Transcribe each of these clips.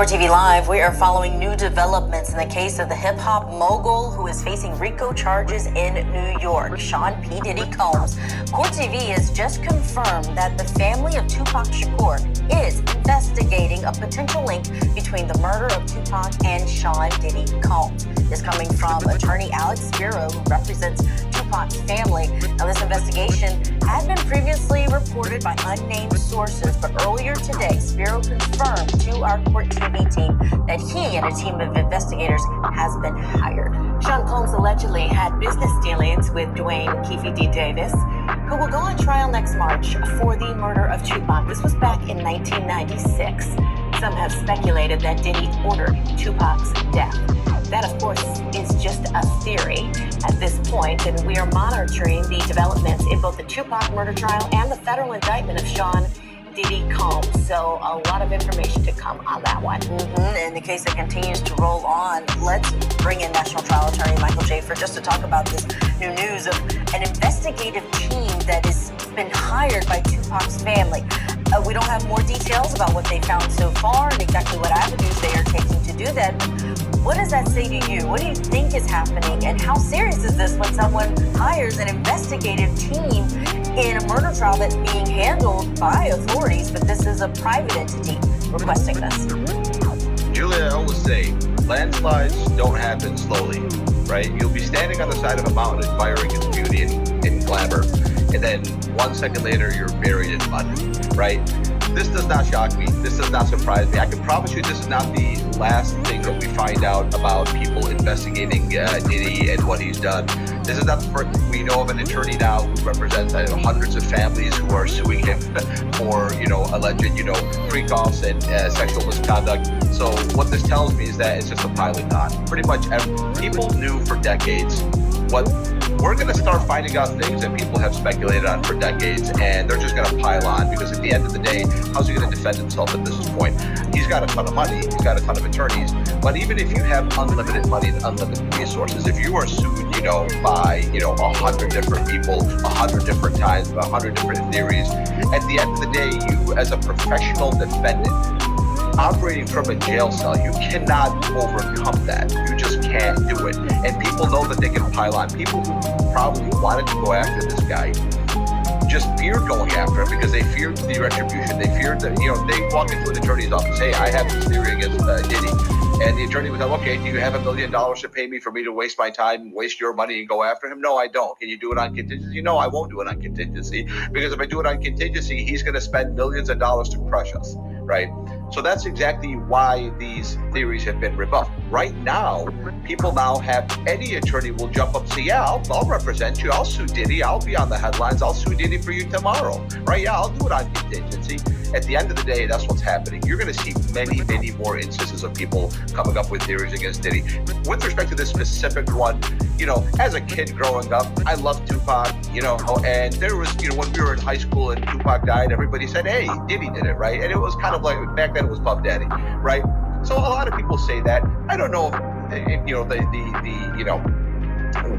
Court TV Live, we are following new developments in the case of the hip-hop mogul who is facing RICO charges in New York, Sean P. Diddy Combs. Court TV has just confirmed that the family of Tupac Shakur is investigating a potential link between the murder of Tupac and Sean Diddy Combs. This coming from attorney Alex Spiro, who represents Tupac's family. Now, this investigation had been previously reported by unnamed sources, but earlier today, Spiro confirmed to our Court TV team that he and a team of investigators has been hired. Sean Combs allegedly had business dealings with Dwayne Keefe D. Davis, who will go on trial next March for the murder of Tupac. This was back in 1996. Some have speculated that Diddy ordered Tupac's death. That, of course, is just a theory at this point, and we are monitoring the developments in both the Tupac murder trial and the federal indictment of Sean Diddy Combs. So a lot of information to come on that one. And the case that continues to roll on, let's bring in National Trial Attorney Michael Schaefer just to talk about this new news of an investigative team that has been hired by Tupac's family. We don't have more details about what they found so far and exactly what avenues they are taking to do that. What does that say to you? What do you think is happening? And how serious is this when someone hires an investigative team in a murder trial that's being handled by authorities, but this is a private entity requesting this? Julia, I always say, landslides don't happen slowly, right? You'll be standing on the side of a mountain admiring its beauty and glamour, and then 1 second later, you're buried in mud, right? This does not shock me. This does not surprise me. I can promise you this is not the last thing that we find out about people investigating Diddy and what he's done. This is not the first. We know of an attorney now who represents hundreds of families who are suing him for, alleged, freak-offs and sexual misconduct. So what this tells me is that it's just a piling on. Pretty much people knew for decades what we're going to start finding out things that people have speculated on for decades, and they're just going to pile on, because at the end of the day, how's he going to defend himself at this point? He's got a ton of money, he's got a ton of attorneys, but even if you have unlimited money and unlimited resources, if you are sued, by, 100 different people, 100 different times, 100 different theories, at the end of the day, you as a professional defendant, operating from a jail cell, you cannot overcome that. You just can't do it. And people know that they can pile on. People who probably wanted to go after this guy just feared going after him because they feared the retribution. They feared that, they walk into an attorney's office, hey, I have this theory against Diddy. And the attorney was like, okay, do you have $1 million to pay me for me to waste my time, waste your money and go after him? No, I don't. Can you do it on contingency? No, I won't do it on contingency, because if I do it on contingency, he's going to spend millions of dollars to crush us, right? So that's exactly why these theories have been rebuffed. Right now, people now have, any attorney will jump up and say, yeah, I'll represent you. I'll sue Diddy. I'll be on the headlines. I'll sue Diddy for you tomorrow, right? Yeah, I'll do it on contingency. At the end of the day, that's what's happening. You're going to see many, many more instances of people coming up with theories against Diddy. With respect to this specific one, as a kid growing up, I loved Tupac, and there was, when we were in high school and Tupac died, everybody said, hey, Diddy did it, right? And it was kind of like, back then it was Puff Daddy, right? So a lot of people say that. I don't know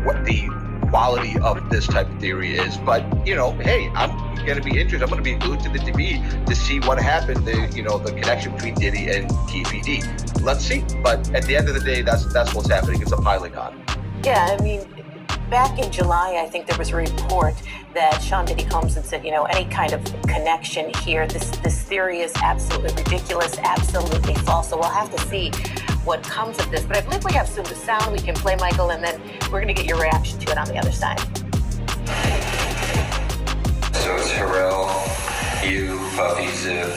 what the quality of this type of theory is, but hey, I'm going to be interested. I'm going to be glued to the TV to see what happened. The connection between Diddy and Keefe D. Let's see. But at the end of the day, that's what's happening. It's a piling on. Yeah, I mean, back in July, I think there was a report that Sean Diddy Combs had said, any kind of connection here, this theory is absolutely ridiculous, absolutely false. So we'll have to see what comes of this. But I believe we have some sound we can play, Michael, and then we're going to get your reaction to it on the other side. So it's Harrell, you, Puffy, Zip,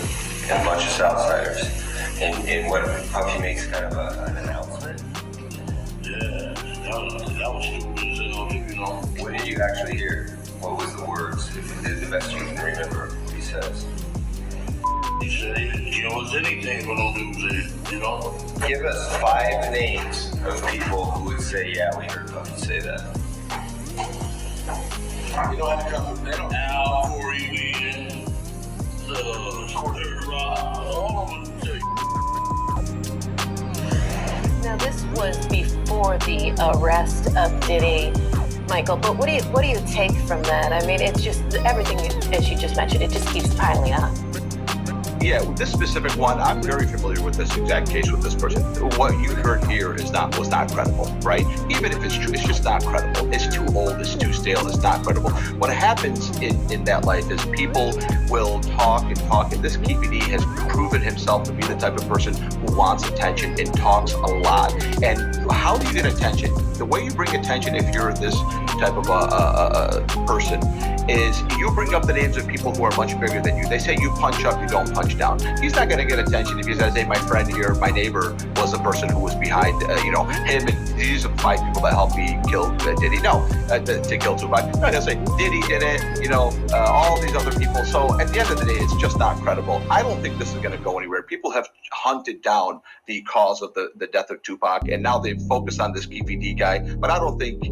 and a bunch of Southsiders. And what Puffy makes kind of an announcement. Yeah, that was stupid. What did you actually hear? What was the words? If it's the best you can remember what he says. He said, it's anything but no news, Give us 5 names of people who would say, yeah, we heard Puffy say that. You don't have to come from Al, Corey, Ian, all of them tell you. Now, this was before the arrest of Diddy, Michael, but what do you take from that? I mean, it's just everything, as you just mentioned, it just keeps piling on. Yeah, with this specific one, I'm very familiar with this exact case with this person. What you heard here was not credible, right? Even if it's true, it's just not credible. It's too old, it's too stale, it's not credible. What happens in that life is people will talk and talk, and this KPD has proven himself to be the type of person who wants attention and talks a lot. And how do you get attention? The way you bring attention, if you're this type of a person, is you bring up the names of people who are much bigger than you. They say you punch up, you don't punch down. He's not going to get attention if he says, hey, my friend here, my neighbor was the person who was behind, him, and these are 5 people that helped me kill Diddy. No, to kill Tupac. No, he'll say Diddy did it, all these other people. So at the end of the day, it's just not credible. I don't think this is going to go anywhere. People have hunted down the cause of the death of Tupac, and now they've focused on this KPD guy, but I don't think